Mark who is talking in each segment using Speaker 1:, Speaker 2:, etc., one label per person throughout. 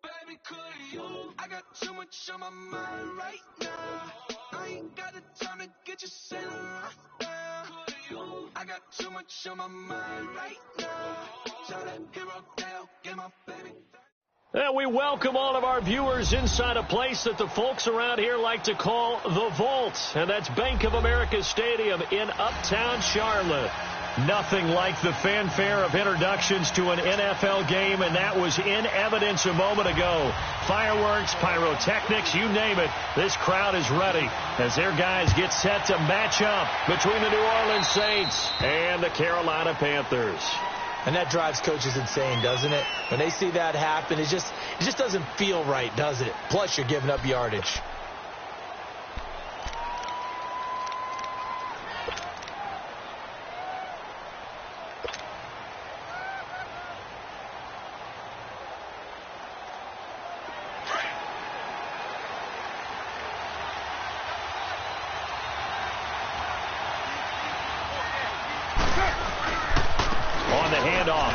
Speaker 1: Baby, could you? I got too much on my mind right now. I ain't got the time to get you sitting right now. Could you? I got too much on my mind right now. Shout out hero Dale, get my baby.
Speaker 2: And we welcome all of our viewers inside a place that the folks around here like to call the Vault. And that's Bank of America Stadium in Uptown Charlotte. Nothing like the fanfare of introductions to an NFL game, and that was in evidence a moment ago. Fireworks, pyrotechnics, you name it. This crowd is ready as their guys get set to match up between the New Orleans Saints and the Carolina Panthers.
Speaker 3: And that drives coaches insane, doesn't it? When they see that happen, it just doesn't feel right, does it? Plus, you're giving up yardage.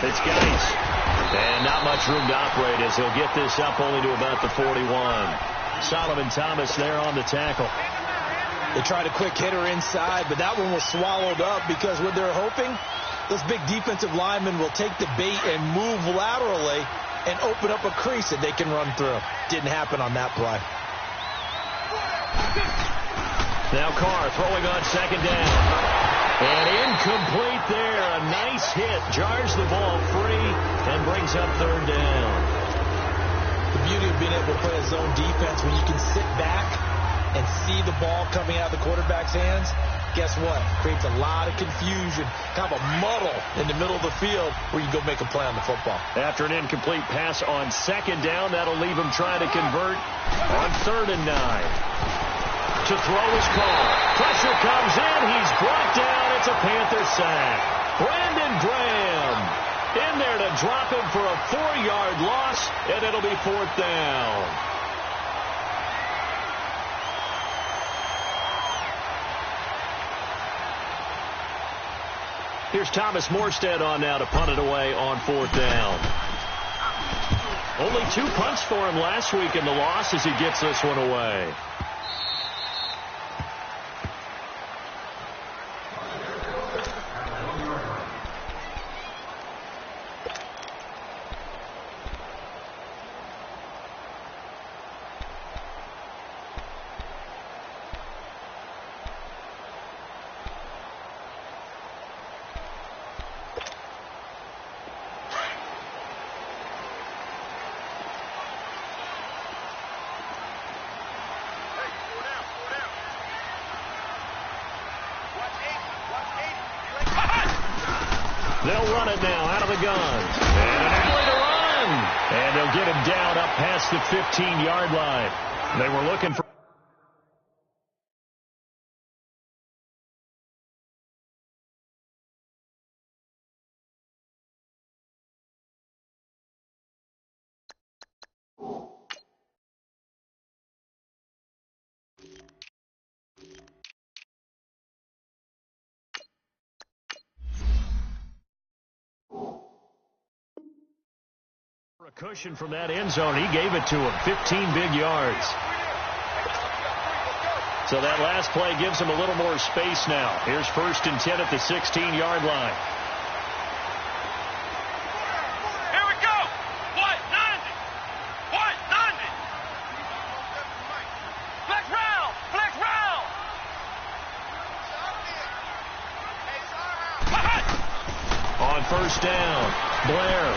Speaker 2: It's Geis. And not much room to operate as he'll get this up only to about the 41. Solomon Thomas there on the tackle.
Speaker 3: They tried a quick hitter inside, but that one was swallowed up because what they're hoping, those big defensive linemen will take the bait and move laterally and open up a crease that they can run through. Didn't happen on that play.
Speaker 2: Now Carr throwing on second down. And incomplete there. A nice hit. Jars the ball free and brings up third down.
Speaker 3: The beauty of being able to play a zone defense when you can sit back and see the ball coming out of the quarterback's hands, guess what? Creates a lot of confusion, kind of a muddle in the middle of the field where you go make a play on the football.
Speaker 2: After an incomplete pass on second down, that'll leave him trying to convert on 3rd and 9. To throw his call. Pressure comes in. He's brought down. It's a Panther sack. Brandon Graham in there to drop him for a 4-yard loss, and it'll be 4th down. Here's Thomas Morstead on now to punt it away on 4th down. Only 2 punts for him last week in the loss as he gets this one away. They'll run it now out of the gun. And an alley to run. And they'll get him down up past the 15-yard line. They were looking for... a cushion from that end zone. He gave it to him. 15 big yards. So that last play gives him a little more space now. Here's 1st and 10 at the 16-yard line.
Speaker 1: Here we go. 190. 190. Flex round. Flex round.
Speaker 2: On 1st down, Blair.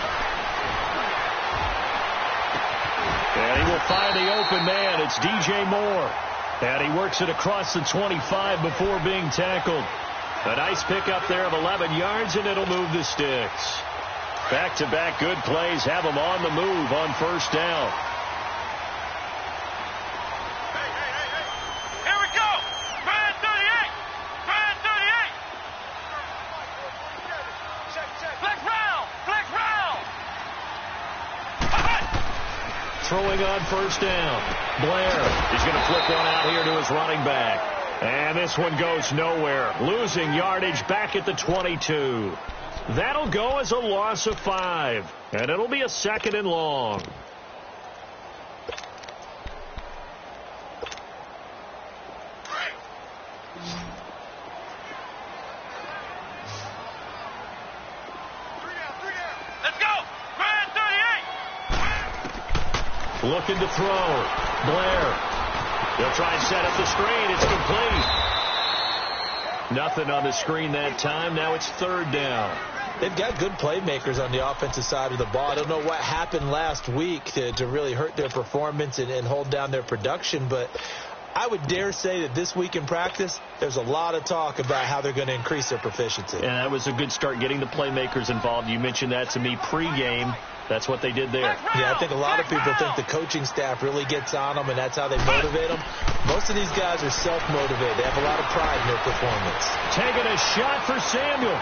Speaker 2: And he will find the open man. It's DJ Moore. And he works it across the 25 before being tackled. A nice pickup there of 11 yards, and it'll move the sticks. Back-to-back good plays have him on the move on 1st down.
Speaker 1: Here we go. Brand 38. Brand 38. Flex round. Flex round.
Speaker 2: throwing on first down. Blair is going to flip one out here to his running back. And this one goes nowhere. Losing yardage back at the 22. That'll go as a loss of 5. And it'll be a 2nd and long. Looking to throw. Blair. He'll try and set up the screen. It's complete. Nothing on the screen that time. Now it's 3rd down.
Speaker 3: They've got good playmakers on the offensive side of the ball. I don't know what happened last week to really hurt their performance and hold down their production, but I would dare say that this week in practice, there's a lot of talk about how they're going to increase their proficiency.
Speaker 2: And that was a good start getting the playmakers involved. You mentioned that to me pregame. That's what they did there.
Speaker 3: Yeah, I think a lot of people think the coaching staff really gets on them, and that's how they motivate them. Most of these guys are self-motivated. They have a lot of pride in their performance.
Speaker 2: Taking a shot for Samuel.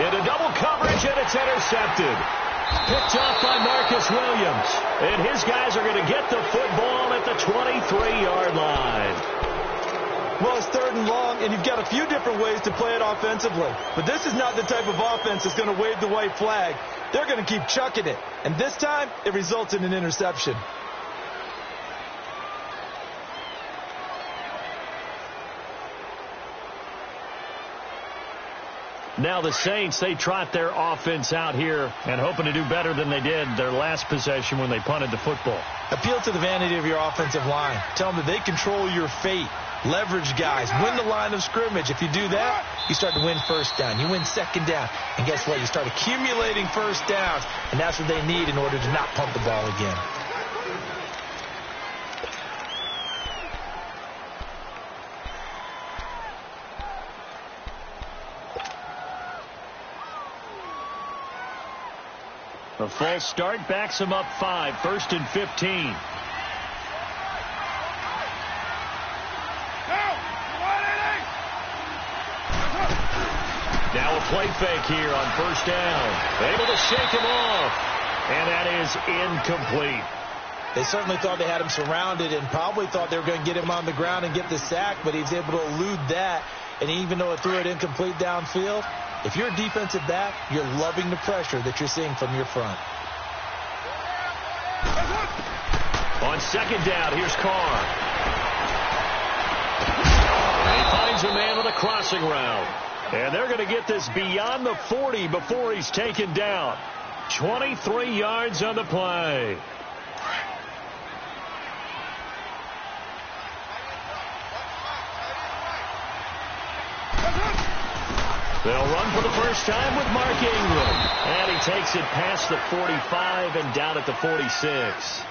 Speaker 2: Into double coverage, and it's intercepted. Picked off by Marcus Williams. And his guys are going to get the football at the 23-yard line.
Speaker 4: Well, it's 3rd and long, and you've got a few different ways to play it offensively. But this is not the type of offense that's going to wave the white flag. They're going to keep chucking it. And this time, it results in an interception.
Speaker 2: Now the Saints, they trot their offense out here and hoping to do better than they did their last possession when they punted the football.
Speaker 3: Appeal to the vanity of your offensive line. Tell them that they control your fate. Leverage guys. Win the line of scrimmage. If you do that, you start to win first down. You win 2nd down. And guess what? You start accumulating first downs. And that's what they need in order to not pump the ball again.
Speaker 2: A false start backs him up 5. 1st and 15. Now a play fake here on first down. Able to shake him off. And that is incomplete.
Speaker 3: They certainly thought they had him surrounded and probably thought they were going to get him on the ground and get the sack, but he was able to elude that. And even though it threw it incomplete downfield, if you're a defensive back, you're loving the pressure that you're seeing from your front.
Speaker 2: On 2nd down, here's Carr. And he finds a man with a crossing route. And they're going to get this beyond the 40 before he's taken down. 23 yards on the play. They'll run for the first time with Mark Ingram. And he takes it past the 45 and down at the 46.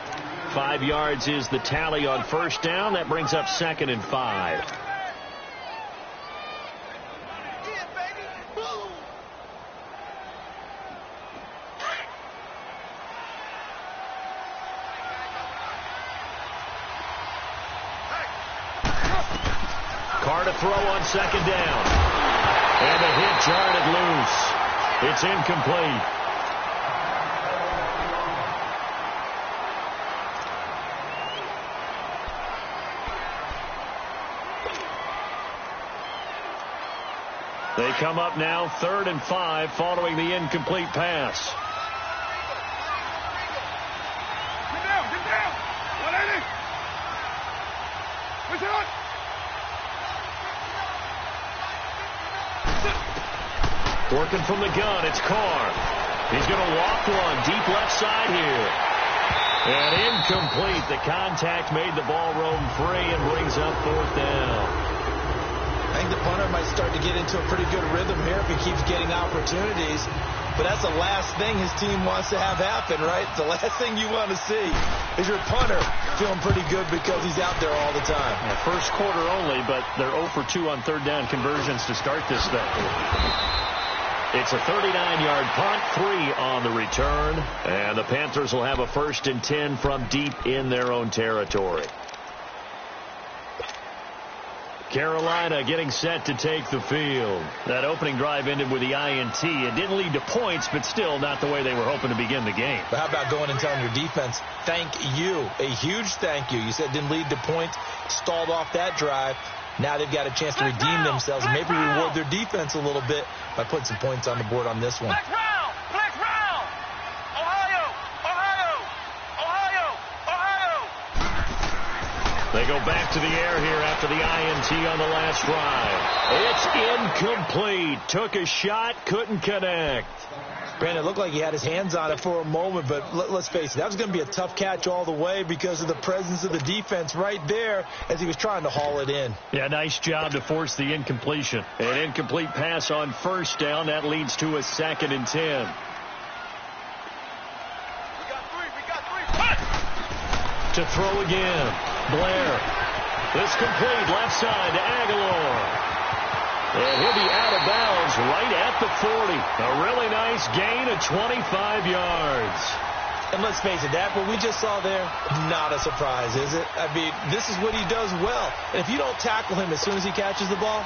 Speaker 2: 5 yards is the tally on first down. That brings up 2nd and 5. Carr to throw on 2nd down. And a hit jarred it loose. It's incomplete. They come up now 3rd and 5 following the incomplete pass.
Speaker 5: Get down, get down. 180. Push it on.
Speaker 2: Working from the gun, it's Carr. He's going to walk one deep left side here. And incomplete. The contact made the ball roam free and brings up 4th down.
Speaker 3: I think the punter might start to get into a pretty good rhythm here if he keeps getting opportunities. But that's the last thing his team wants to have happen, right? The last thing you want to see is your punter feeling pretty good because he's out there all the time.
Speaker 2: Yeah, first quarter only, but they're 0 for 2 on 3rd down conversions to start this thing. It's a 39-yard punt, 3 on the return, and the Panthers will have a 1st and 10 from deep in their own territory. Carolina getting set to take the field. That opening drive ended with the INT. It didn't lead to points, but still not the way they were hoping to begin the game.
Speaker 3: But how about going and telling your defense, thank you, a huge thank you. You said it didn't lead to points, stalled off that drive. Now they've got a chance to redeem themselves and maybe reward their defense a little bit by putting some points on the board on this one.
Speaker 5: Black round! Ohio! Ohio! Ohio! Ohio!
Speaker 2: They go back to the air here after the INT on the last drive. It's incomplete. Took a shot, couldn't connect.
Speaker 3: Brandon, it looked like he had his hands on it for a moment, but let's face it, that was going to be a tough catch all the way because of the presence of the defense right there as he was trying to haul it in.
Speaker 2: Yeah, nice job to force the incompletion. An incomplete pass on first down. That leads to a 2nd and 10.
Speaker 5: We got three!
Speaker 2: To throw again. Blair. This complete left side to Aguilar. And he'll be out of bounds right at the 40. A really nice gain of 25 yards.
Speaker 3: And let's face it, that what we just saw there, not a surprise, is it? I mean, this is what he does well. And if you don't tackle him as soon as he catches the ball,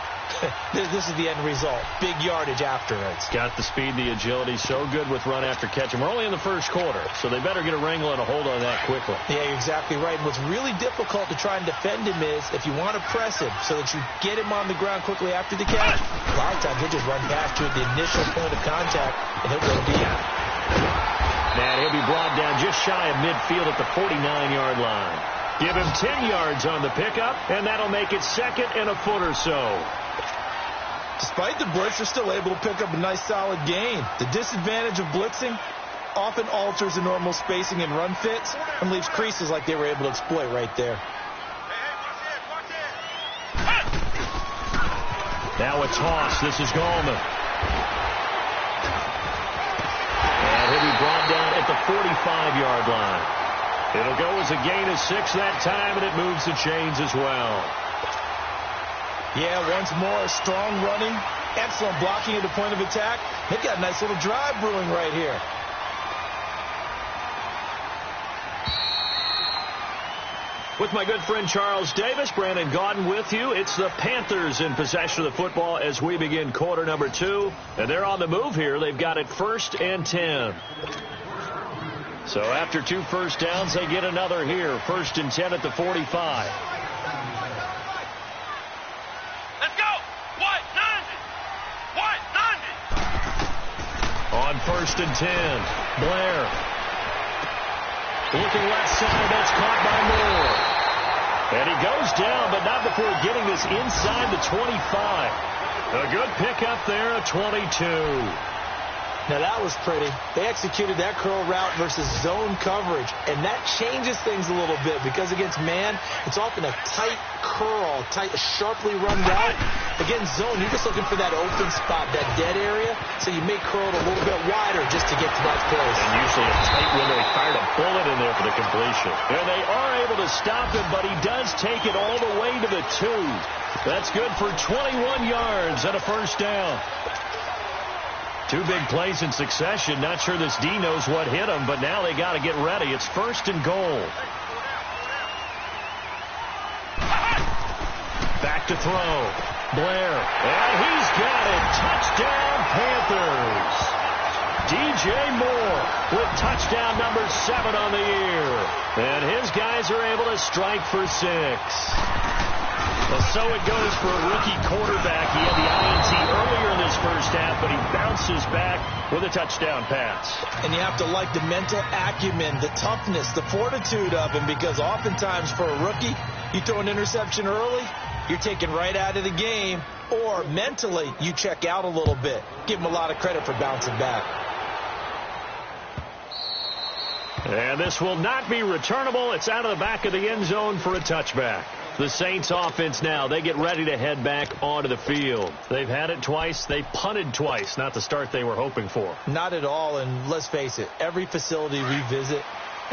Speaker 3: this is the end result. Big yardage afterwards.
Speaker 2: Got the speed, the agility, so good with run after catch. And we're only in the first quarter, so they better get a wrangle and a hold on that quickly.
Speaker 3: Yeah, you're exactly right. And what's really difficult to try and defend him is if you want to press him so that you get him on the ground quickly after the catch, a lot of times he'll just run past you at the initial point of contact, and he'll go deep.
Speaker 2: And he'll be brought down just shy of midfield at the 49-yard line. Give him 10 yards on the pickup, and that'll make it 2nd and a foot or so.
Speaker 3: Despite the blitz, they're still able to pick up a nice solid gain. The disadvantage of blitzing often alters the normal spacing and run fits and leaves creases like they were able to exploit right there.
Speaker 2: Now a toss. This is Gallman. And he'll be brought down at the 45-yard line. It'll go as a gain of 6 that time, and it moves the chains as well.
Speaker 3: Yeah, once more, strong running, excellent blocking at the point of attack. They've got a nice little drive brewing right here.
Speaker 2: With my good friend Charles Davis, Brandon Gaudin with you. It's the Panthers in possession of the football as we begin quarter number 2. And they're on the move here. They've got it 1st and 10. So after 2 first downs, they get another here. 1st and 10 at the 45.
Speaker 5: Let's go! White 90!
Speaker 2: On 1st and 10, Blair. Looking left side, that's caught by Moore. And he goes down, but not before getting this inside the 25. A good pickup there, a 22.
Speaker 3: Now that was pretty. They executed that curl route versus zone coverage, and that changes things a little bit because against man, it's often a tight curl, sharply run route. Against zone, you're just looking for that open spot, that dead area, so you may curl it a little bit wider just to get to that place.
Speaker 2: And usually a tight window. He fired a bullet in there for the completion. And they are able to stop him, but he does take it all the way to the 2. That's good for 21 yards and a first down. 2 big plays in succession. Not sure this D knows what hit him, but now they got to get ready. It's 1st and goal. Back to throw. Blair. And he's got it. Touchdown, Panthers. DJ Moore with touchdown number 7 on the year. And his guys are able to strike for 6. Well, so it goes for a rookie quarterback. He had the INT earlier in this first half, but he bounces back with a touchdown pass.
Speaker 3: And you have to like the mental acumen, the toughness, the fortitude of him, because oftentimes for a rookie, you throw an interception early, you're taken right out of the game, or mentally you check out a little bit. Give him a lot of credit for bouncing back.
Speaker 2: And this will not be returnable. It's out of the back of the end zone for a touchback. The Saints offense now, they get ready to head back onto the field. They've had it twice. They punted twice. Not the start they were hoping for.
Speaker 3: Not at all, and let's face it, every facility we visit,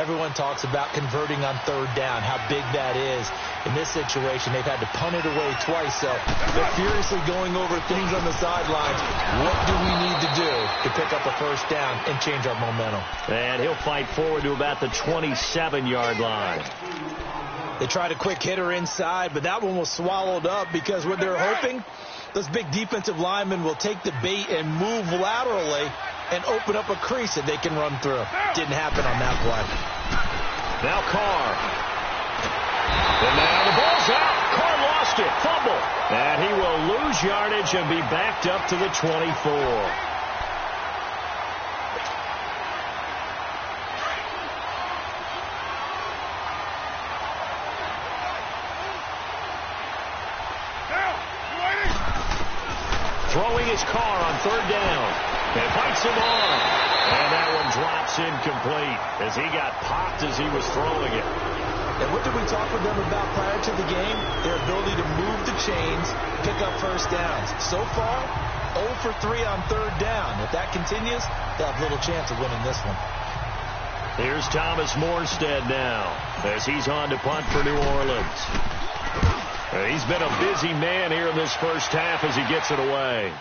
Speaker 3: Everyone talks about converting on third down, how big that is. In this situation, they've had to punt it away twice, so they're furiously going over things on the sidelines. What do we need to do to pick up a first down and change our momentum?
Speaker 2: And he'll fight forward to about the 27-yard line.
Speaker 3: They tried a quick hitter inside, but that one was swallowed up because what they're hoping, those big defensive linemen will take the bait and move laterally and open up a crease that they can run through. Didn't happen on that play.
Speaker 2: Now Carr. And now the ball's out. Carr lost it. Fumble. And he will lose yardage and be backed up to the 24. Throwing his Carr on third down. And fights him off. And that one drops incomplete as he got popped as he was throwing it.
Speaker 3: And what did we talk with them about prior to the game? Their ability to move the chains, pick up first downs. So far, 0 for 3 on third down. If that continues, they'll have little chance of winning this one.
Speaker 2: Here's Thomas Morstead now as he's on to punt for New Orleans. He's been a busy man here in this first half as he gets it away.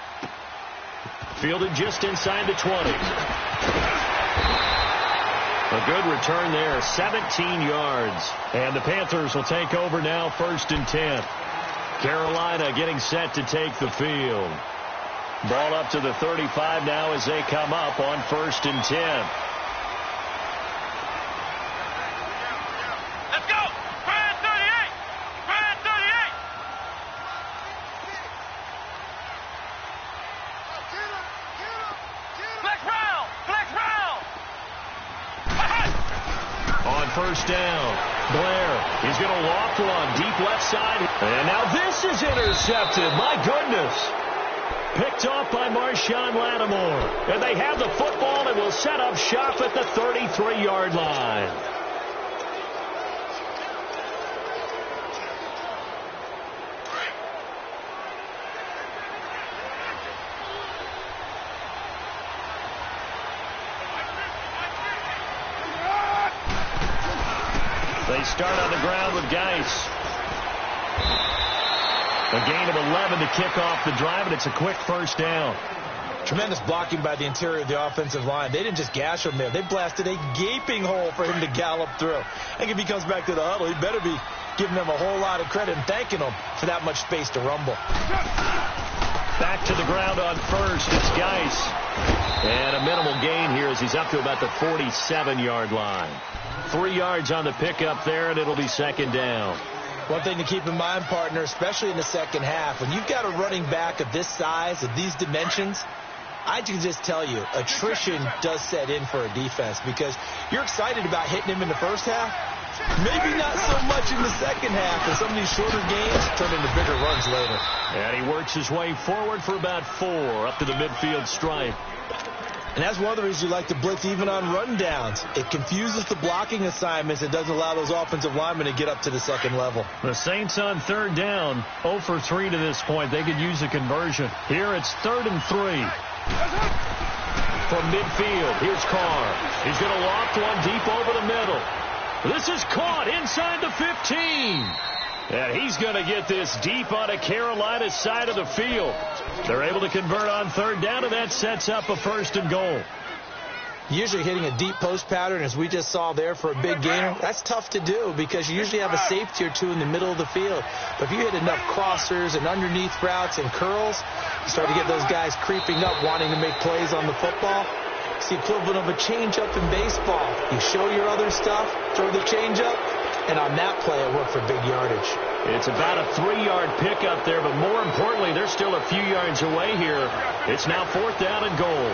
Speaker 2: Fielded just inside the 20. A good return there, 17 yards. And the Panthers will take over now, 1st and 10. Carolina getting set to take the field. Ball up to the 35 now as they come up on 1st and 10. First down. Blair, he's going to loft one deep left side. And now this is intercepted. My goodness. Picked off by Marshawn Lattimore. And they have the football and will set up shop at the 33-yard line. They start on the ground with Geis. A gain of 11 to kick off the drive, and it's a quick first down.
Speaker 3: Tremendous blocking by the interior of the offensive line. They didn't just gash him there. They blasted a gaping hole for him to gallop through. I think if he comes back to the huddle, he better be giving them a whole lot of credit and thanking them for that much space to rumble.
Speaker 2: Back to the ground on first. It's Geis. And a minimal gain here as he's up to about the 47-yard line. 3 yards on the pickup there, and it'll be second down.
Speaker 3: One thing to keep in mind, partner, especially in the second half, when you've got a running back of this size, of these dimensions, I can just tell you, attrition does set in for a defense because you're excited about hitting him in the first half. Maybe not so much in the second half, and some of these shorter games turn into bigger runs later.
Speaker 2: And he works his way forward for about 4 up to the midfield stripe.
Speaker 3: And that's one of the reasons you like to blitz even on run downs. It confuses the blocking assignments. It doesn't allow those offensive linemen to get up to the second level.
Speaker 2: The Saints on third down, 0 for 3 to this point. They could use a conversion. Here it's 3rd and 3. From midfield, here's Carr. He's going to loft one deep over the middle. This is caught inside the 15. And he's going to get this deep on a Carolina side of the field. They're able to convert on third down, and that sets up a 1st and goal.
Speaker 3: Usually hitting a deep post pattern, as we just saw there for a big gainer, that's tough to do because you usually have a safety or two in the middle of the field. But if you hit enough crossers and underneath routes and curls, you start to get those guys creeping up, wanting to make plays on the football. It's the equivalent of a changeup in baseball. You show your other stuff, throw the changeup, and on that play, it worked for big yardage. It's about a 3-yard pickup there, but more importantly, they're still a few yards away here. It's now 4th down and goal.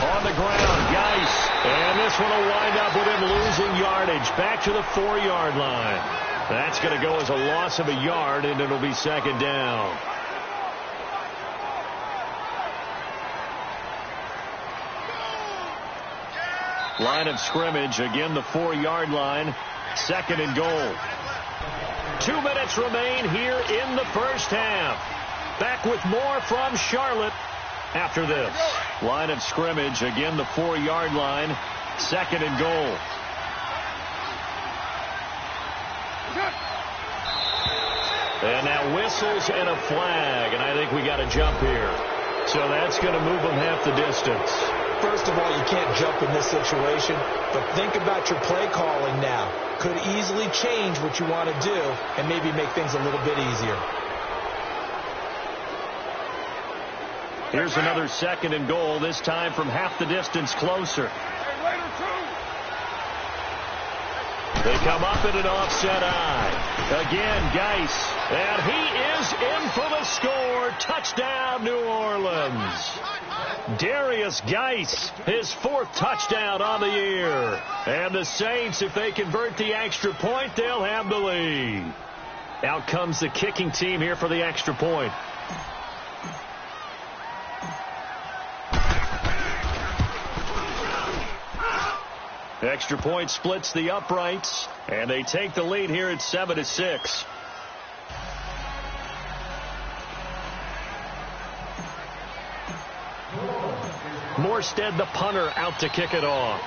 Speaker 3: On the ground, Geis. And this one will wind up with him losing yardage. Back to the 4-yard line. That's going to go as a loss of a yard, and it'll be 2nd down. Line of scrimmage, again the 4-yard line, 2nd and goal. 2 minutes remain here in the first half. Back with more from Charlotte after this.
Speaker 2: Line of scrimmage, again the 4-yard line. 2nd and goal. And now whistles and a flag, and I think we got a jump here. So that's going to move them half the distance.
Speaker 3: First of all, you can't jump in this situation, but think about your play calling now. Could easily change what you want to do and maybe make things a little bit easier.
Speaker 2: Here's another 2nd and goal, this time from half the distance closer. They come up in an offset eye. Again, Geis. And he is in for the score. Touchdown, New Orleans. Darius Geis, his 4th touchdown on the year. And the Saints, if they convert the extra point, they'll have the lead. Out comes the kicking team here for the extra point. Extra point splits the uprights, and they take the lead here at 7-6. Morstead, the punter, out to kick it off.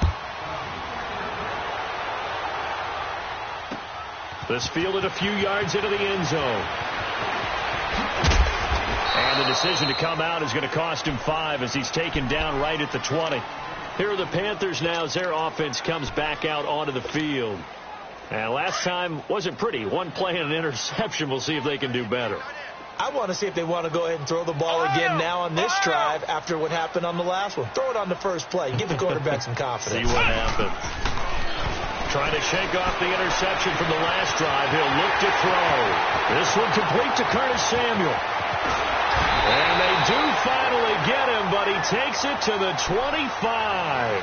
Speaker 2: This fielded a few yards into the end zone. And the decision to come out is going to cost him 5 as he's taken down right at the 20. Here are the Panthers now as their offense comes back out onto the field. And last time wasn't pretty. 1 play and an interception. We'll see if they can do better.
Speaker 3: I want to see if they want to go ahead and throw the ball again now on this drive after what happened on the last one. Throw it on the first play. Give the quarterback some confidence.
Speaker 2: See what happens. Trying to shake off the interception from the last drive. He'll look to throw. This one complete to Curtis Samuel. And they do finally get him, but he takes it to the 25.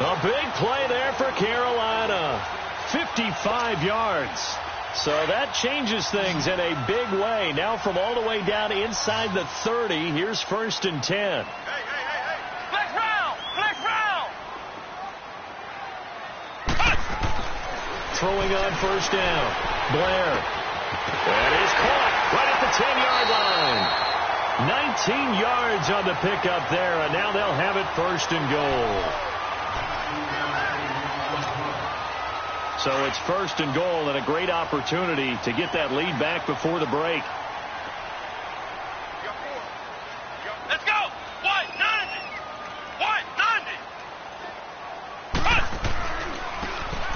Speaker 2: A big play there for Carolina. 55 yards. So that changes things in a big way. Now from all the way down inside the 30, here's 1st and 10.
Speaker 5: Flex round! Flex round!
Speaker 2: Throwing on 1st down. Blair. That is caught right at the 10-yard line. 19 yards on the pickup there, and now they'll have it 1st and goal. So it's 1st and goal and a great opportunity to get that lead back before the break.
Speaker 5: Let's go! 190! 190!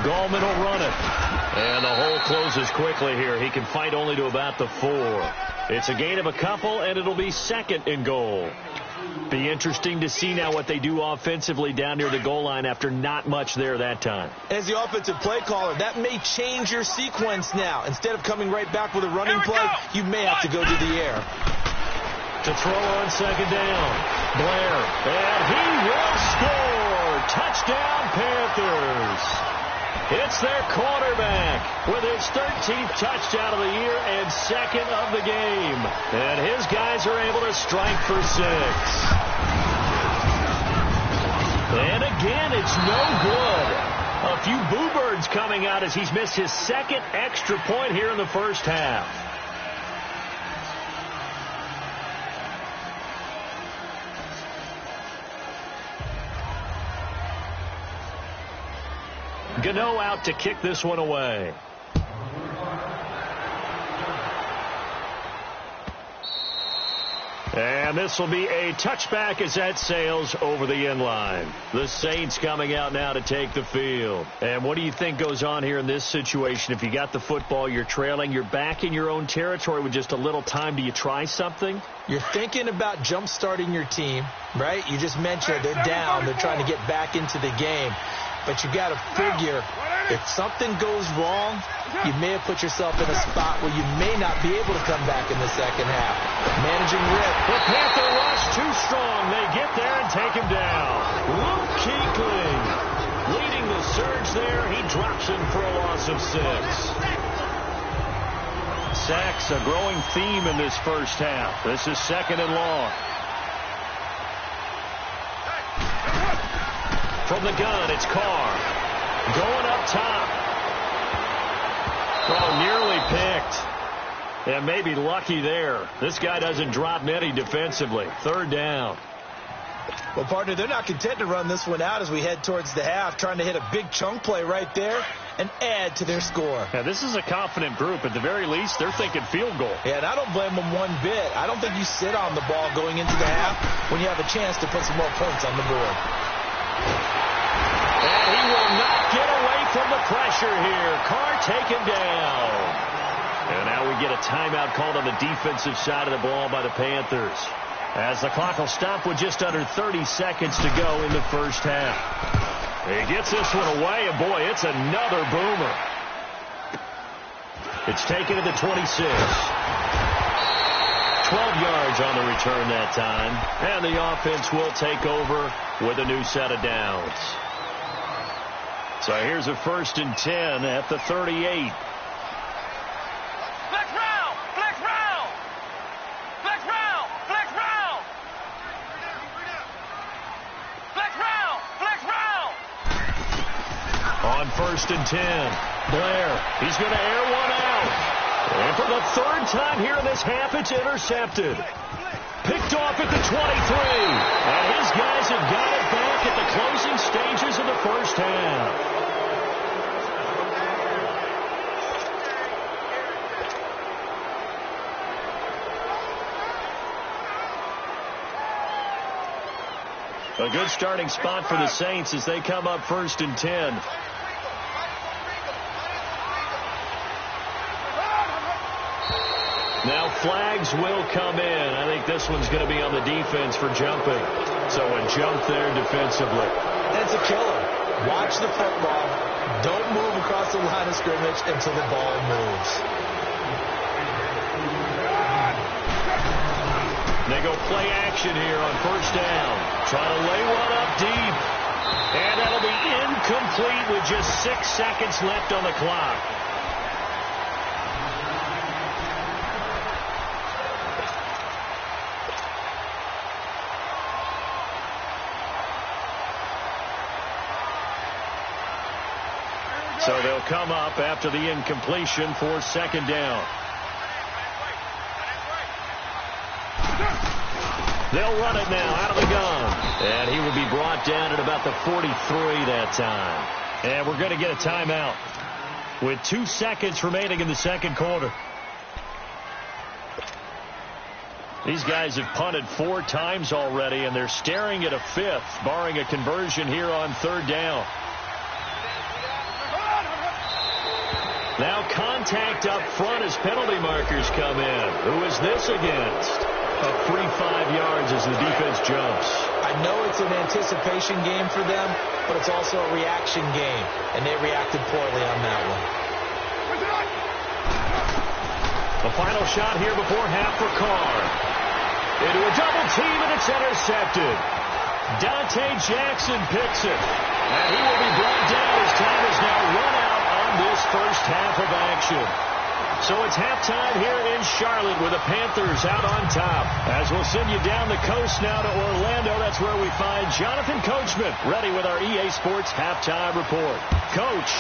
Speaker 2: Gallman will run it. And the hole closes quickly here. He can fight only to about the 4. It's a gain of a couple, and it'll be 2nd and goal. Be interesting to see now what they do offensively down near the goal line after not much there that time.
Speaker 3: As the offensive play caller, that may change your sequence now. Instead of coming right back with a running play, you may have to go to the air.
Speaker 2: To throw on 2nd down. Blair. And he will score. Touchdown, Panthers. It's their quarterback with his 13th touchdown of the year and 2nd of the game. And his guys are able to strike for 6. And again, it's no good. A few boo birds coming out as he's missed his 2nd extra point here in the first half. Gano out to kick this one away. And this will be a touchback as that sails over the end line. The Saints coming out now to take the field. And what do you think goes on here in this situation? If you got the football, you're trailing, you're back in your own territory with just a little time. Do you try something?
Speaker 3: You're thinking about jump-starting your team, right? You just mentioned they're down. They're trying to get back into the game. But you got to figure if something goes wrong, you may have put yourself in a spot where you may not be able to come back in the second half. Managing risk.
Speaker 2: The Panther rush too strong. They get there and take him down. Luke Kuechly leading the surge there. He drops him for a loss of 6. Sacks, a growing theme in this first half. This is 2nd and long. From the gun, it's Carr. Going up top. Oh, nearly picked. And maybe lucky there. This guy doesn't drop many defensively. 3rd down.
Speaker 4: Well, partner, they're not content to run this one out as we head towards the half, trying to hit a big chunk play right there and add to their score.
Speaker 2: Yeah, this is a confident group. At the very least, they're thinking field goal.
Speaker 4: Yeah, and I don't blame them one bit. I don't think you sit on the ball going into the half when you have a chance to put some more points on the board.
Speaker 2: And he will not get away from the pressure here. Carr taken down. And now we get a timeout called on the defensive side of the ball by the Panthers, as the clock will stop with just under 30 seconds to go in the first half. He gets this one away, and boy, it's another boomer. It's taken to the 26. 12 yards on the return that time, and the offense will take over with a new set of downs. So here's a 1st and 10 at the 38. On 1st and 10, Blair, he's going to air one out. And for the 3rd time here in this half, it's intercepted. Picked off at the 23. And his guys have got it back at the closing stages of the first half. A good starting spot for the Saints as they come up 1st and 10. Now flags will come in. I think this one's going to be on the defense for jumping. So a jump there defensively.
Speaker 4: That's a killer. Watch the football. Don't move across the line of scrimmage until the ball moves.
Speaker 2: They go play action here on 1st down. Try to lay one up deep. And that'll be incomplete with just 6 seconds left on the clock. So they'll come up after the incompletion for 2nd down. They'll run it now out of the gun. And he will be brought down at about the 43 that time. And we're going to get a timeout with 2 seconds remaining in the 2nd quarter. These guys have punted 4 times already, and they're staring at a 5th, barring a conversion here on 3rd down. Now contact up front as penalty markers come in. Who is this against? A free 5 yards as the defense jumps.
Speaker 4: I know it's an anticipation game for them, but it's also a reaction game, and they reacted poorly on that one.
Speaker 2: The final shot here before half for Carr. Into a double team, and it's intercepted. Dante Jackson picks it. And he will be brought down as time is now run out on this first half of action. So it's halftime here in Charlotte with the Panthers out on top. As we'll send you down the coast now to Orlando, that's where we find Jonathan Coachman ready with our EA Sports halftime report. Coach.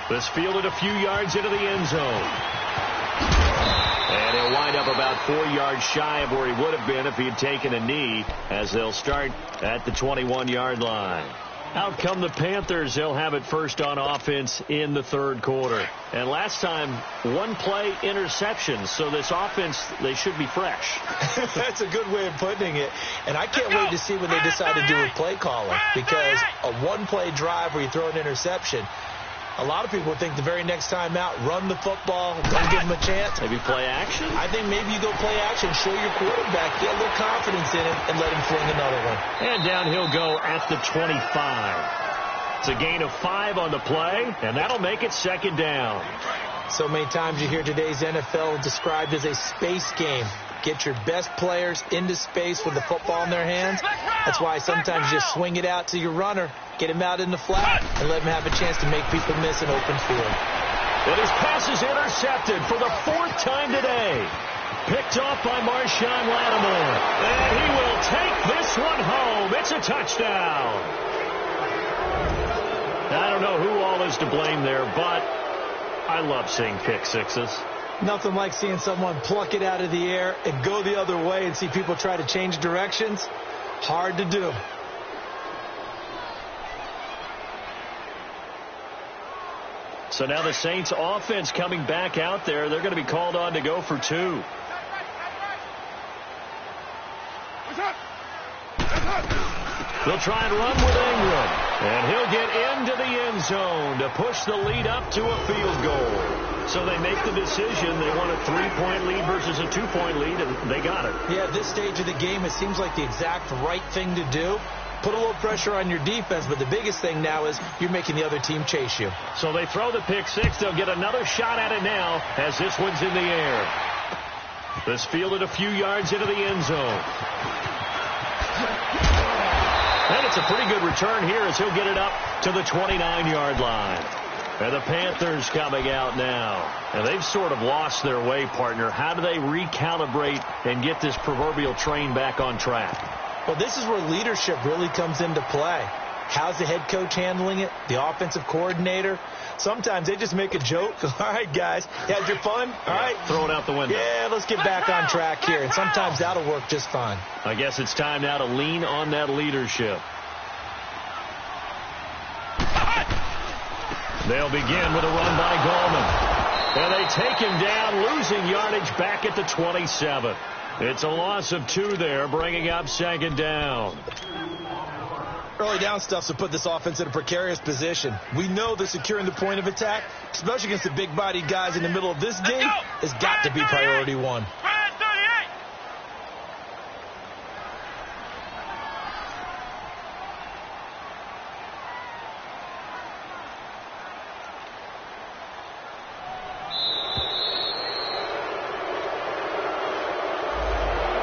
Speaker 2: This fielded a few yards into the end zone. And he'll wind up about 4 yards shy of where he would have been if he had taken a knee, as they'll start at the 21-yard line. Out come the Panthers. They'll have it first on offense in the 3rd quarter. And last time, 1-play interception. So this offense, they should be fresh.
Speaker 4: That's a good way of putting it. And I can't wait to see what they decide to do with play calling. Because a 1-play drive where you throw an interception, a lot of people think the very next time out, run the football, don't give them a chance.
Speaker 2: Maybe play action?
Speaker 4: I think maybe you go play action, show your quarterback, get a little confidence in him, and let him fling another one.
Speaker 2: And down he'll go at the 25. It's a gain of 5 on the play, and that'll make it 2nd down.
Speaker 4: So many times you hear today's NFL described as a space game. Get your best players into space with the football in their hands. That's why sometimes you just swing it out to your runner, get him out in the flat, and let him have a chance to make people miss an open field.
Speaker 2: And his pass is intercepted for the 4th time today. Picked off by Marshawn Lattimore. And he will take this one home. It's a touchdown. I don't know who all is to blame there, but I love seeing pick sixes.
Speaker 4: Nothing like seeing someone pluck it out of the air and go the other way and see people try to change directions. Hard to do.
Speaker 2: So now the Saints offense coming back out there. They're going to be called on to go for 2. They'll try and run with Ingram. And he'll get into the end zone to push the lead up to a field goal. So they make the decision. They want a 3-point lead versus a 2-point lead, and they got it.
Speaker 4: Yeah, at this stage of the game, it seems like the exact right thing to do. Put a little pressure on your defense, but the biggest thing now is you're making the other team chase you.
Speaker 2: So they throw the pick 6. They'll get another shot at it now as this one's in the air. This fielded a few yards into the end zone. And it's a pretty good return here as he'll get it up to the 29-yard line. And the Panthers coming out now. And they've sort of lost their way, partner. How do they recalibrate and get this proverbial train back on track?
Speaker 4: Well, this is where leadership really comes into play. How's the head coach handling it? The offensive coordinator? Sometimes they just make a joke. All right, guys, you had your fun? All right.
Speaker 2: Throw it out the window.
Speaker 4: Yeah, let's get back on track here. And sometimes that'll work just fine.
Speaker 2: I guess it's time now to lean on that leadership. They'll begin with a run by Gallman. And they take him down, losing yardage back at the 27. It's a loss of 2 there, bringing up 2nd down.
Speaker 4: Early down stuff to put this offense in a precarious position. We know that securing the point of attack, especially against the big-bodied guys in the middle of this game, has got to be priority 1.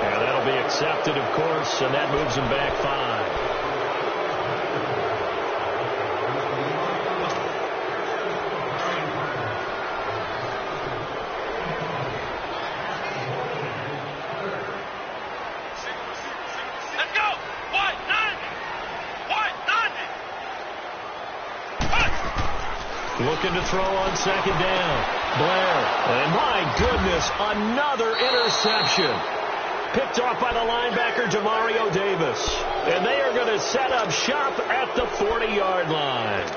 Speaker 2: And that'll be accepted, of course, and that moves him back 5. Looking to throw on 2nd down. Blair. And my goodness, another interception. Picked off by the linebacker, Demario Davis. And they are going to set up shop at the 40-yard line.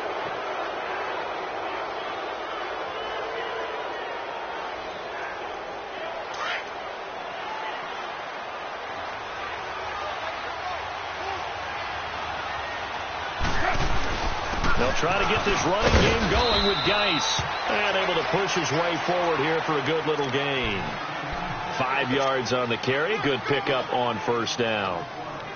Speaker 2: They'll try to get this running game going with Geis. And able to push his way forward here for a good little gain. 5 yards on the carry. Good pickup on 1st down.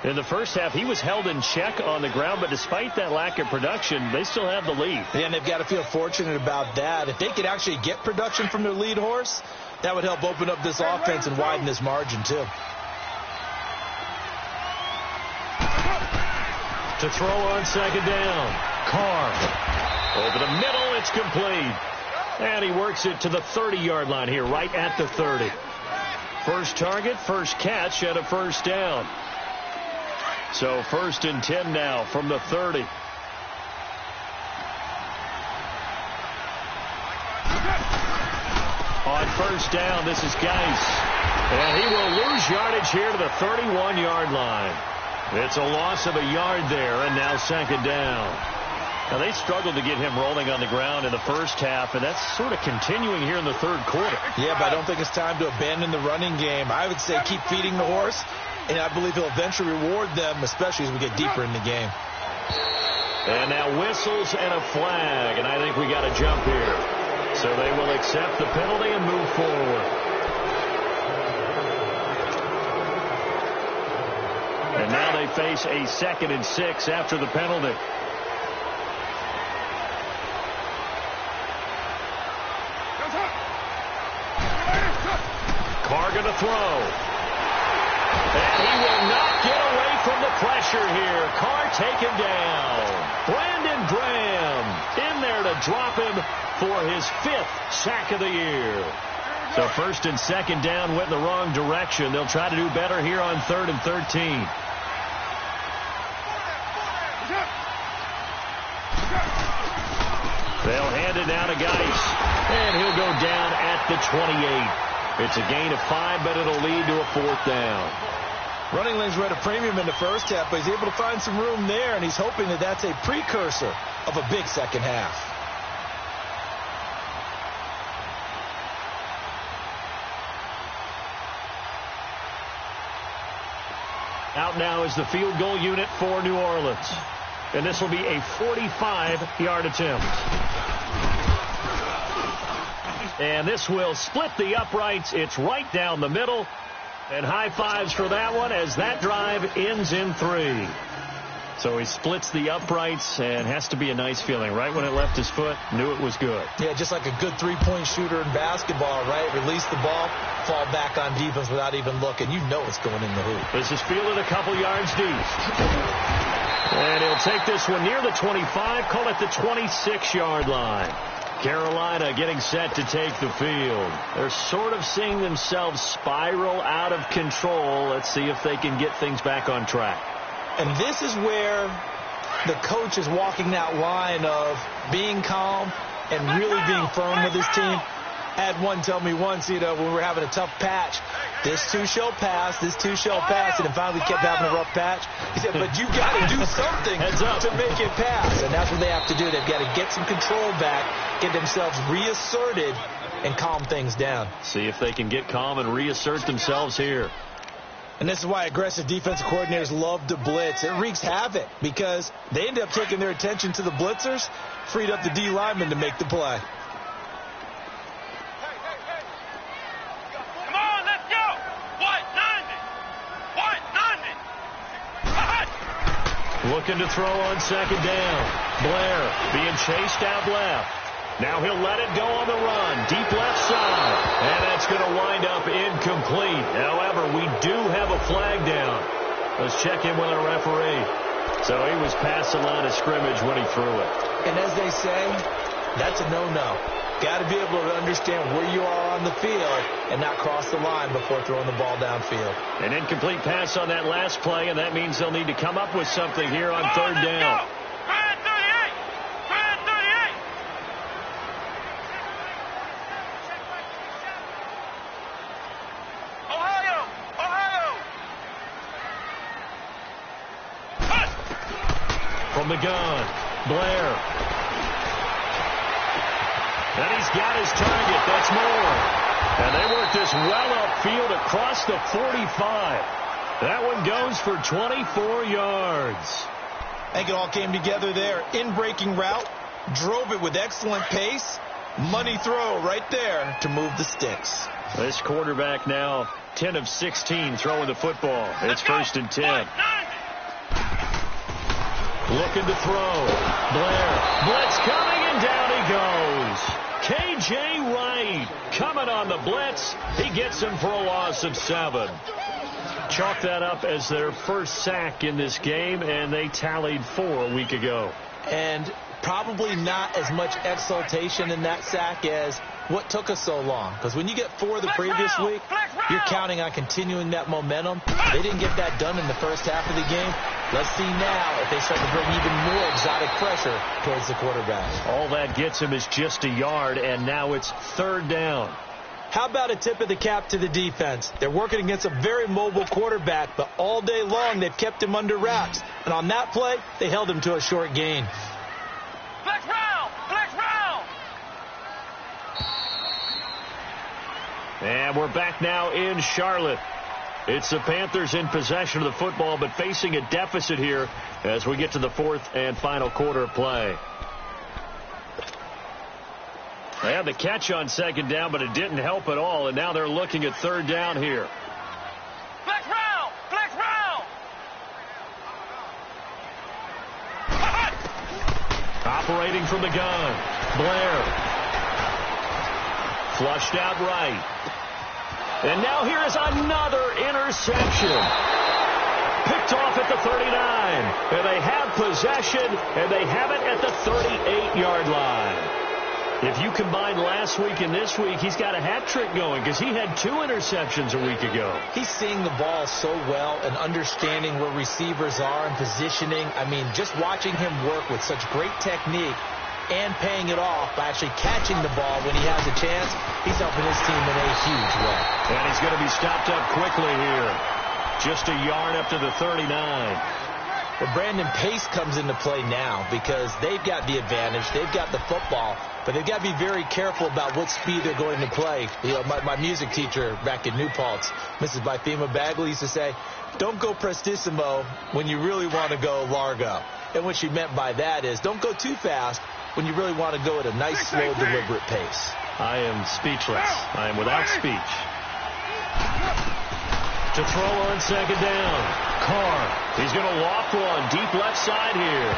Speaker 2: In the first half, he was held in check on the ground, but despite that lack of production, they still have the lead.
Speaker 4: Yeah, and they've got to feel fortunate about that. If they could actually get production from their lead horse, that would help open up this offense and widen this margin, too.
Speaker 2: To throw on 2nd down. Carr. Over the middle, it's complete. And he works it to the 30-yard line here, right at the 30. First target, first catch, and a 1st down. So 1st and 10 now from the 30. On 1st down, this is Geis. And he will lose yardage here to the 31-yard line. It's a loss of a yard there, and now 2nd down. Now, they struggled to get him rolling on the ground in the first half, and that's sort of continuing here in the 3rd quarter.
Speaker 4: Yeah, but I don't think it's time to abandon the running game. I would say keep feeding the horse, and I believe he'll eventually reward them, especially as we get deeper in the game.
Speaker 2: And now whistles and a flag, and I think we got a jump here. So they will accept the penalty and move forward. And now they face a 2nd and 6 after the penalty. Carr going to throw. And he will not get away from the pressure here. Carr taken down. Brandon Graham in there to drop him for his 5th sack of the year. So 1st and 2nd down went in the wrong direction. They'll try to do better here on 3rd and 13. They'll hand it down to Geis. And he'll go down at the 28. It's a gain of 5, but it'll lead to a 4th down.
Speaker 4: Running lanes were at a premium in the first half, but he's able to find some room there, and he's hoping that that's a precursor of a big second half.
Speaker 2: Out now is the field goal unit for New Orleans. And this will be a 45-yard attempt. And this will split the uprights. It's right down the middle. And high fives for that one as that drive ends in 3. So he splits the uprights, and has to be a nice feeling. Right when it left his foot, knew it was good.
Speaker 4: Yeah, just like a good three-point shooter in basketball, right? Release the ball, fall back on defense without even looking. You know it's going in the hoop.
Speaker 2: This is fielded a couple yards deep. And he'll take this one near the 25, call it the 26-yard line. Carolina getting set to take the field. They're sort of seeing themselves spiral out of control. Let's see if they can get things back on track.
Speaker 4: And this is where the coach is walking that line of being calm and really being firm with his team. I had one tell me once, when we were having a tough patch, this too shall pass, this too shall pass, and then finally we kept having a rough patch. He said, but you got to do something to make it pass, and that's what they have to do. They've got to get some control back, get themselves reasserted, and calm things down.
Speaker 2: See if they can get calm and reassert themselves here.
Speaker 4: And this is why aggressive defensive coordinators love to blitz. It wreaks havoc because they end up taking their attention to the blitzers, freed up the D lineman to make the play.
Speaker 5: Come on, let's go. White 90.
Speaker 2: Looking to throw on second down. Blair being chased out left. Now he'll let it go on the run. Deep left side. And that's going to wind up incomplete. However, we do have a flag down. Let's check in with our referee. So he was past the line of scrimmage when he threw it.
Speaker 4: And as they say, that's a no-no. Got to be able to understand where you are on the field and not cross the line before throwing the ball downfield.
Speaker 2: An incomplete pass on that last play, and that means they'll need to come up with something here on third down. From the gun, Blair. And he's got his target. That's more. And they work this well upfield across the 45. That one goes for 24 yards.
Speaker 4: I think it all came together there. In-breaking route, drove it with excellent pace. Money throw right there to move the sticks.
Speaker 2: This quarterback now 10 of 16 throwing the football. It's 1st and 10. Looking to throw. Blair. Blitz coming, and down he goes. K.J. Wright coming on the blitz. He gets him for a loss of 7. Chalk that up as their first sack in this game, and they tallied 4 a week ago.
Speaker 4: And probably not as much exultation in that sack as what took us so long. Because when you get 4 the previous week, you're counting on continuing that momentum. They didn't get that done in the first half of the game. Let's see now if they start to bring even more exotic pressure towards the quarterback.
Speaker 2: All that gets him is just a yard, and now it's 3rd down.
Speaker 4: How about a tip of the cap to the defense? They're working against a very mobile quarterback, but all day long they've kept him under wraps. And on that play, they held him to a short gain.
Speaker 5: Flex round! Flex round!
Speaker 2: And we're back now in Charlotte. It's the Panthers in possession of the football, but facing a deficit here as we get to the 4th and final quarter of play. They had the catch on second down, but it didn't help at all, and now they're looking at 3rd down here.
Speaker 5: Flex round! Flex round!
Speaker 2: Operating from the gun. Blair. Flushed out right. And now here is another interception. Picked off at the 39. And they have possession, and they have it at the 38-yard line. If you combine last week and this week, he's got a hat trick going because he had 2 interceptions a week ago.
Speaker 4: He's seeing the ball so well and understanding where receivers are and positioning. I mean, just watching him work with such great technique,
Speaker 3: and paying it off by actually catching the ball when he has a chance. He's helping his team in a huge way.
Speaker 2: And he's going to be stopped up quickly here. Just a yard up to the 39.
Speaker 3: Well, Brandon, pace comes into play now because they've got the advantage. They've got the football, but they've got to be very careful about what speed they're going to play. You know, my music teacher back in New Paltz, Mrs. Bythema Bagley, used to say, don't go prestissimo when you really want to go largo. And what she meant by that is don't go too fast when you really want to go at a nice, slow, deliberate pace.
Speaker 2: I am speechless. I am without speech. To throw on second down. Carr. He's going to loft one. Deep left side here.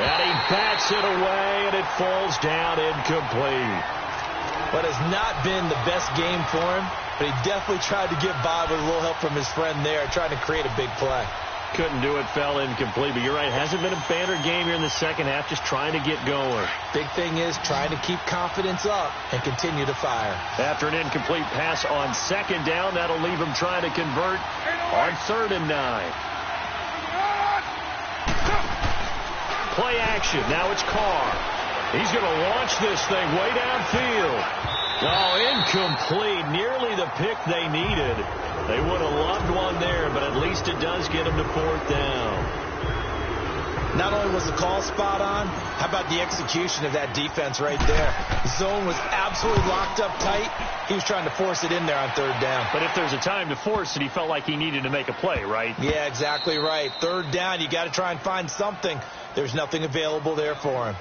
Speaker 2: And he bats it away, and it falls down incomplete.
Speaker 3: But it's not been the best game for him, but he definitely tried to get by with a little help from his friend there, trying to create a big play.
Speaker 2: Couldn't do it, fell incomplete. But you're right, hasn't been a banner game here in the second half, just trying to get going.
Speaker 3: Big thing is trying to keep confidence up and continue to fire.
Speaker 2: After an incomplete pass on second down, that'll leave him trying to convert on 3rd and 9. Play action. Now it's Carr. He's going to launch this thing way downfield. Oh, incomplete. Nearly the pick they needed. They would have loved one there, but at least it does get them to 4th down.
Speaker 3: Not only was the call spot on, how about the execution of that defense right there? Zone was absolutely locked up tight. He was trying to force it in there on 3rd down.
Speaker 2: But if there's a time to force it, he felt like he needed to make a play, right?
Speaker 3: Yeah, exactly right. 3rd down, you got to try and find something. There's nothing available there for him.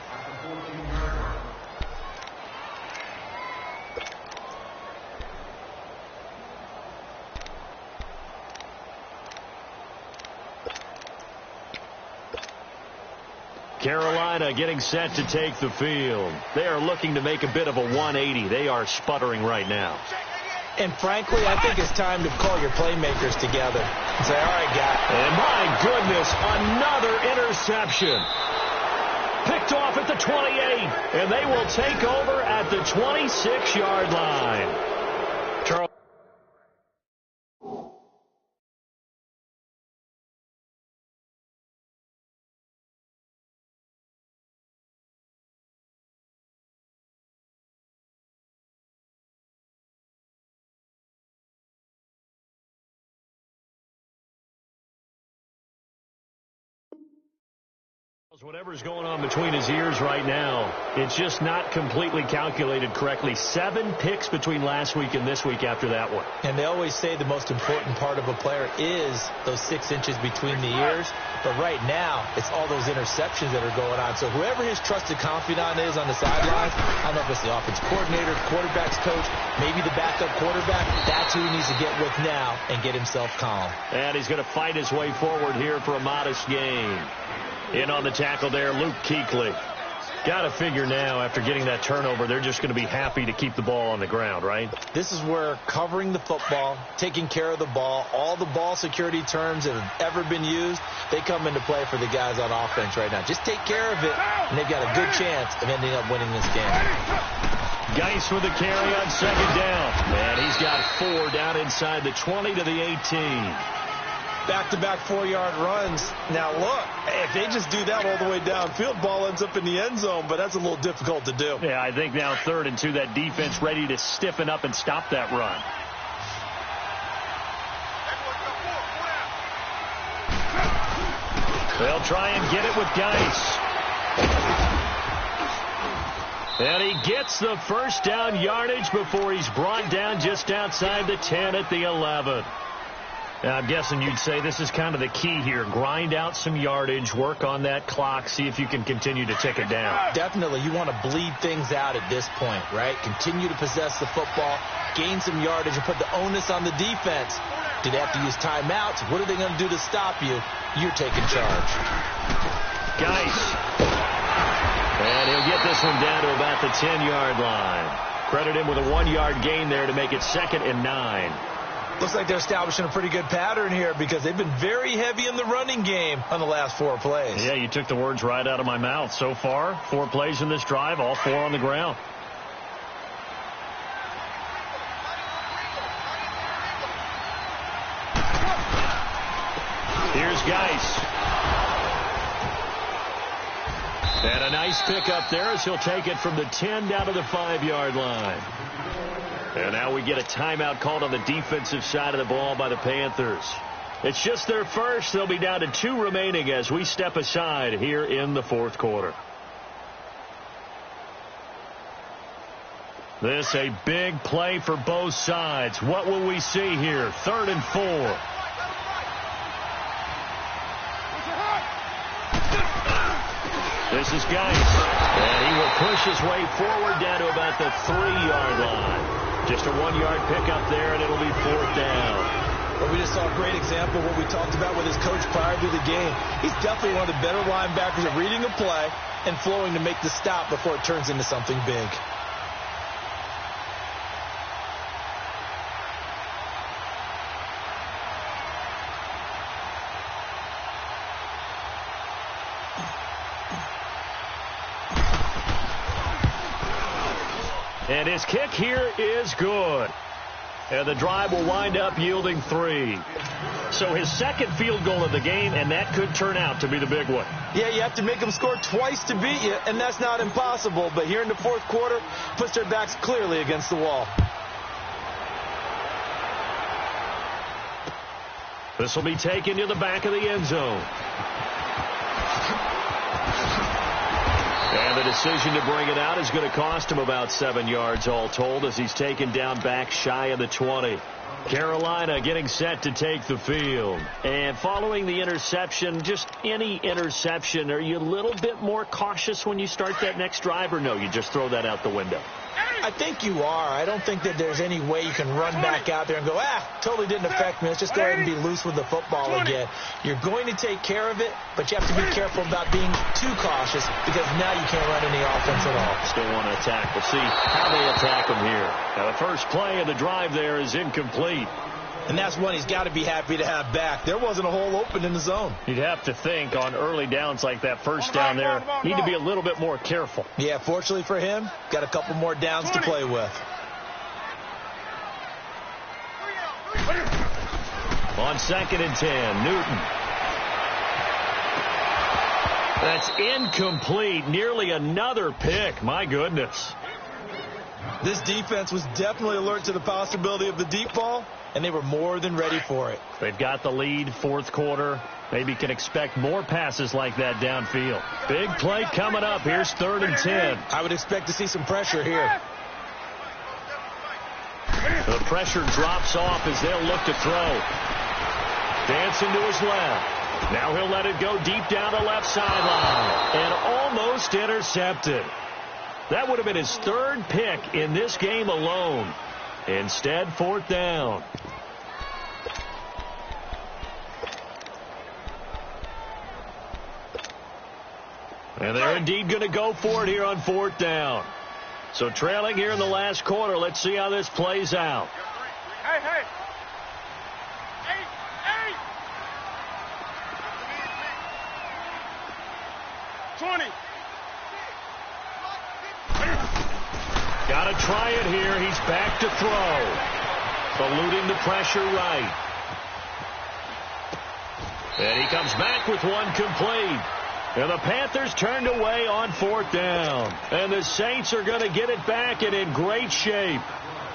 Speaker 2: Carolina getting set to take the field. They are looking to make a bit of a 180. They are sputtering right now.
Speaker 3: And frankly, I think it's time to call your playmakers together and say, all right, guys.
Speaker 2: And my goodness, another interception. Picked off at the 28, and they will take over at the 26-yard line. Charles. Whatever's going on between his ears right now, it's just not completely calculated correctly. 7 picks between last week and this week after that one.
Speaker 3: And they always say the most important part of a player is those 6 inches between the ears. But right now, it's all those interceptions that are going on. So whoever his trusted confidant is on the sidelines, I don't know if it's the offense coordinator, quarterback's coach, maybe the backup quarterback, that's who he needs to get with now and get himself calm.
Speaker 2: And he's going to fight his way forward here for a modest gain. In on the tackle there, Luke Kuechly. Got to figure now, after getting that turnover, they're just going to be happy to keep the ball on the ground, right?
Speaker 3: This is where covering the football, taking care of the ball, all the ball security terms that have ever been used, they come into play for the guys on offense right now. Just take care of it, and they've got a good chance of ending up winning this game.
Speaker 2: Geis with the carry on second down. And he's got 4 down inside the 20 to the 18.
Speaker 3: Back-to-back 4-yard runs. Now, look, if they just do that all the way downfield, ball ends up in the end zone, but that's a little difficult to do.
Speaker 2: Yeah, I think now 3rd and 2, that defense ready to stiffen up and stop that run. They'll try and get it with Geis. And he gets the first down yardage before he's brought down just outside the 10 at the 11. Now, I'm guessing you'd say this is kind of the key here. Grind out some yardage, work on that clock, see if you can continue to tick it down.
Speaker 3: Definitely. You want to bleed things out at this point, right? Continue to possess the football, gain some yardage, and put the onus on the defense. Do they have to use timeouts? What are they going to do to stop you? You're taking charge.
Speaker 2: Geis. And he'll get this one down to about the 10-yard line. Credit him with a 1-yard gain there to make it 2nd and 9.
Speaker 3: Looks like they're establishing a pretty good pattern here because they've been very heavy in the running game on the last 4 plays.
Speaker 2: Yeah, you took the words right out of my mouth. So far, 4 plays in this drive, all 4 on the ground. Here's Geis. And a nice pickup there as he'll take it from the 10 down to the 5-yard line. And now we get a timeout called on the defensive side of the ball by the Panthers. It's just their first. They'll be down to 2 remaining as we step aside here in the fourth quarter. This a big play for both sides. What will we see here? 3rd and 4. This is Geis. And he will push his way forward down to about the 3-yard line. Just a 1-yard pickup there, and it'll be 4th down.
Speaker 3: Well, we just saw a great example of what we talked about with his coach prior to the game. He's definitely one of the better linebackers at reading a play and flowing to make the stop before it turns into something big.
Speaker 2: And his kick here is good. And the drive will wind up yielding 3. So his second field goal of the game, and that could turn out to be the big one.
Speaker 4: Yeah, you have to make them score twice to beat you, and that's not impossible. But here in the fourth quarter, puts their backs clearly against the wall.
Speaker 2: This will be taken to the back of the end zone. And the decision to bring it out is going to cost him about 7 yards all told as he's taken down back shy of the 20. Carolina getting set to take the field. And following the interception, just any interception, are you a little bit more cautious when you start that next drive, or no, you just throw that out the window?
Speaker 3: I think you are. I don't think that there's any way you can run back out there and go, totally didn't affect me. Let's just go ahead and be loose with the football again. You're going to take care of it, but you have to be careful about being too cautious because now you can't run any offense at all.
Speaker 2: Still want to attack. We'll see how they attack him here. Now, the first play of the drive there is incomplete.
Speaker 3: And that's one he's got to be happy to have back. There wasn't a hole open in the zone.
Speaker 2: You'd have to think on early downs like that first down there, need to be a little bit more careful.
Speaker 3: Yeah, fortunately for him, got a couple more downs to play with.
Speaker 2: On 2nd and 10, Newton. That's incomplete. Nearly another pick. My goodness.
Speaker 3: This defense was definitely alert to the possibility of the deep ball, and they were more than ready for it.
Speaker 2: They've got the lead, fourth quarter. Maybe can expect more passes like that downfield. Big play coming up. Here's 3rd and 10.
Speaker 3: I would expect to see some pressure here.
Speaker 2: The pressure drops off as they'll look to throw. Dancing to his left. Now he'll let it go deep down the left sideline. And almost intercepted. That would have been his 3rd pick in this game alone. Instead, 4th down. And they're indeed going to go for it here on 4th down. So trailing here in the last quarter. Let's see how this plays out.
Speaker 5: Hey, hey. 20.
Speaker 2: Got to try it here. He's back to throw. Eluding the pressure right. And he comes back with one complete. And the Panthers turned away on 4th down. And the Saints are going to get it back and in great shape.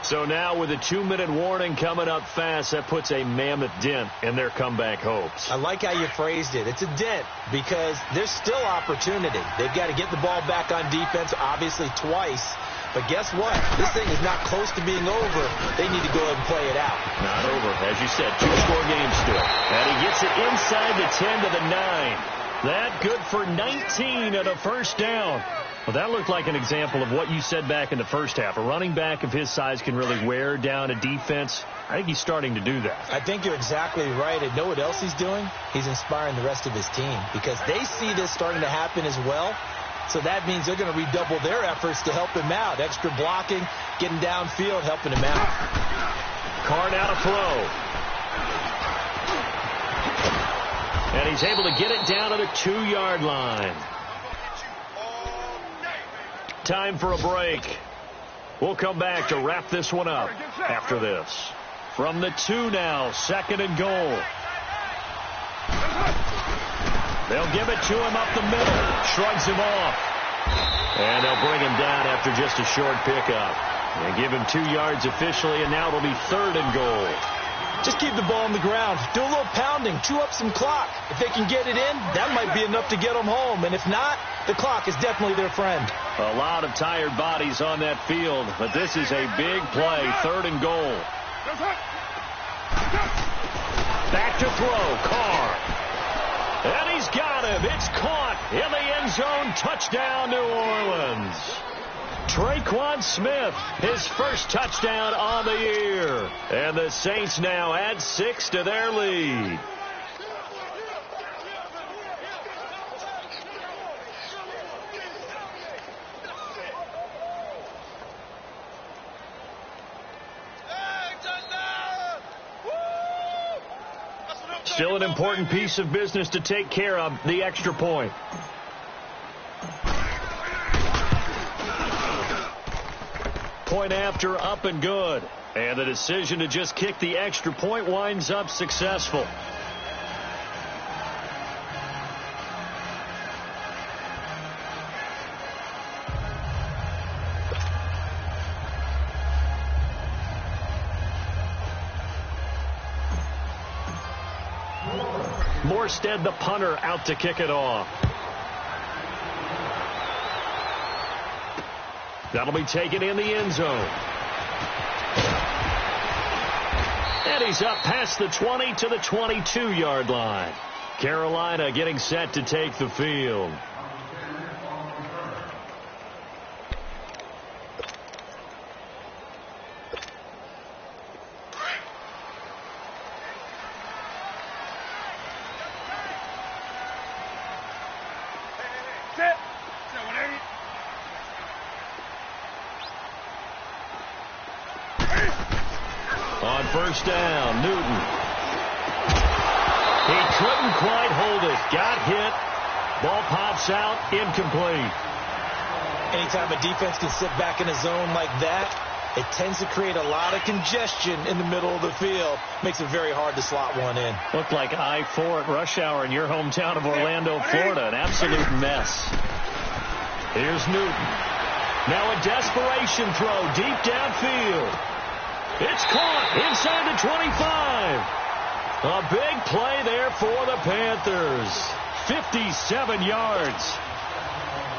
Speaker 2: So now with a 2-minute warning coming up fast, that puts a mammoth dent in their comeback hopes.
Speaker 3: I like how you phrased it. It's a dent because there's still opportunity. They've got to get the ball back on defense, obviously twice. But guess what? This thing is not close to being over. They need to go ahead and play it out.
Speaker 2: Not over. As you said, 2-score game still. And he gets it inside the 10 to the 9. That good for 19 and a first down. Well, that looked like an example of what you said back in the first half. A running back of his size can really wear down a defense. I think he's starting to do that.
Speaker 3: I think you're exactly right. And know what else he's doing? He's inspiring the rest of his team because they see this starting to happen as well. So that means they're going to redouble their efforts to help him out. Extra blocking, getting downfield, helping him out.
Speaker 2: Card out of throw. And he's able to get it down to the 2-yard line. Time for a break. We'll come back to wrap this one up after this. From the 2 now, 2nd and goal. They'll give it to him up the middle. Shrugs him off. And they'll bring him down after just a short pickup. They give him 2 yards officially, and now it'll be 3rd and goal.
Speaker 4: Just keep the ball on the ground. Do a little pounding. Chew up some clock. If they can get it in, that might be enough to get them home. And if not, the clock is definitely their friend.
Speaker 2: A lot of tired bodies on that field, but this is a big play. 3rd and goal. Back to throw. Carr. And he's got him. It's caught in the end zone. Touchdown, New Orleans. Traquan Smith, his first touchdown on the year. And the Saints now add 6 to their lead. Still an important piece of business to take care of, the extra point. Point after, up and good. And the decision to just kick the extra point winds up successful. Morstead, the punter, out to kick it off. That'll be taken in the end zone. And he's up past the 20 to the 22-yard line. Carolina getting set to take the field. On first down, Newton. He couldn't quite hold it. Got hit. Ball pops out. Incomplete.
Speaker 4: Anytime a defense can sit back in a zone like that, it tends to create a lot of congestion in the middle of the field. Makes it very hard to slot one in.
Speaker 2: Looked like I-4 at rush hour in your hometown of Orlando, Florida. An absolute mess. Here's Newton. Now a desperation throw deep downfield. It's caught inside the 25. A big play there for the Panthers. 57 yards.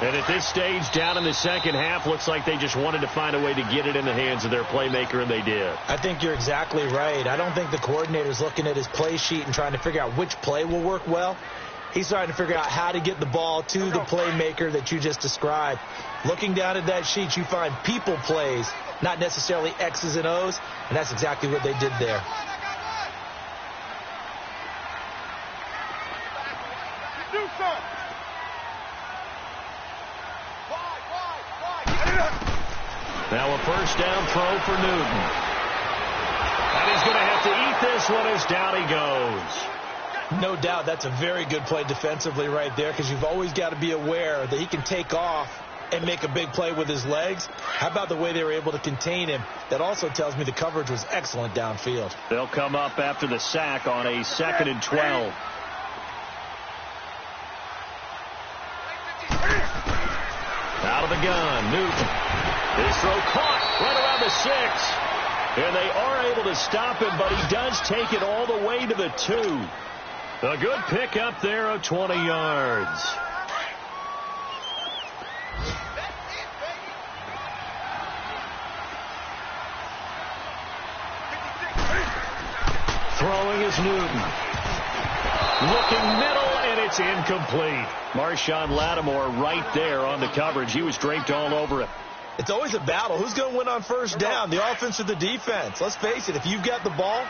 Speaker 2: And at this stage, down in the second half, looks like they just wanted to find a way to get it in the hands of their playmaker, and they did.
Speaker 4: I think you're exactly right. I don't think the coordinator's looking at his play sheet and trying to figure out which play will work well. He's trying to figure out how to get the ball to the playmaker that you just described. Looking down at that sheet, you find people plays, not necessarily X's and O's, and that's exactly what they did there.
Speaker 2: Now a first down throw for Newton. And he's going to have to eat this one as down he goes.
Speaker 4: No doubt that's a very good play defensively right there, because you've always got to be aware that he can take off and make a big play with his legs. How about the way they were able to contain him? That also tells me the coverage was excellent downfield.
Speaker 2: They'll come up after the sack on a 2nd and 12. Out of the gun, Newton. His throw caught right around the 6. And they are able to stop him, but he does take it all the way to the 2. A good pickup there of 20 yards. Throwing is Newton. Looking middle, and it's incomplete. Marshawn Lattimore right there on the coverage. He was draped all over it.
Speaker 4: It's always a battle. Who's going to win on first down, the offense or the defense? Let's face it, if you've got the ball,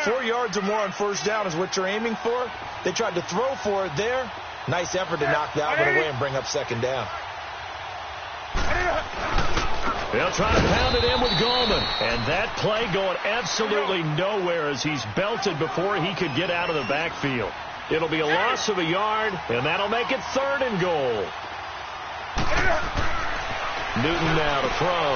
Speaker 4: 4 yards or more on first down is what you're aiming for. They tried to throw for it there. Nice effort to knock that one away and bring up second down.
Speaker 2: They'll try to pound it in with Goldman. And that play going absolutely nowhere as he's belted before he could get out of the backfield. It'll be a loss of a yard, and that'll make it 3rd and goal. Newton now to throw.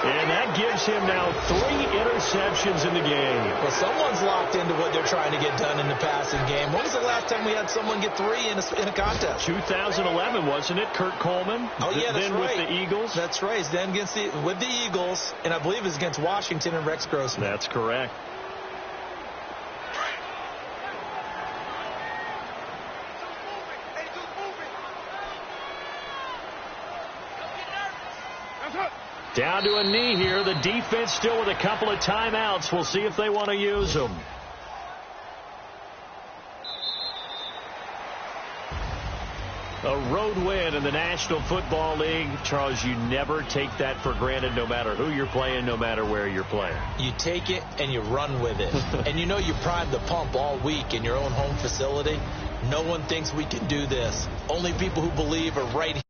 Speaker 2: And that gives him now 3 interceptions in the game.
Speaker 3: Well, someone's locked into what they're trying to get done in the passing game. When was the last time we had someone get 3 in a contest?
Speaker 2: 2011, wasn't it? Kurt Coleman?
Speaker 3: Oh, yeah, that's
Speaker 2: then
Speaker 3: right.
Speaker 2: with the Eagles?
Speaker 3: That's right. Then with the Eagles, and I believe it was against Washington and Rex Grossman.
Speaker 2: That's correct. Down to a knee here. The defense still with a couple of timeouts. We'll see if they want to use them. A road win in the National Football League. Charles, you never take that for granted no matter who you're playing, no matter where you're playing.
Speaker 3: You take it and you run with it. And you know you primed the pump all week in your own home facility. No one thinks we can do this. Only people who believe are right here.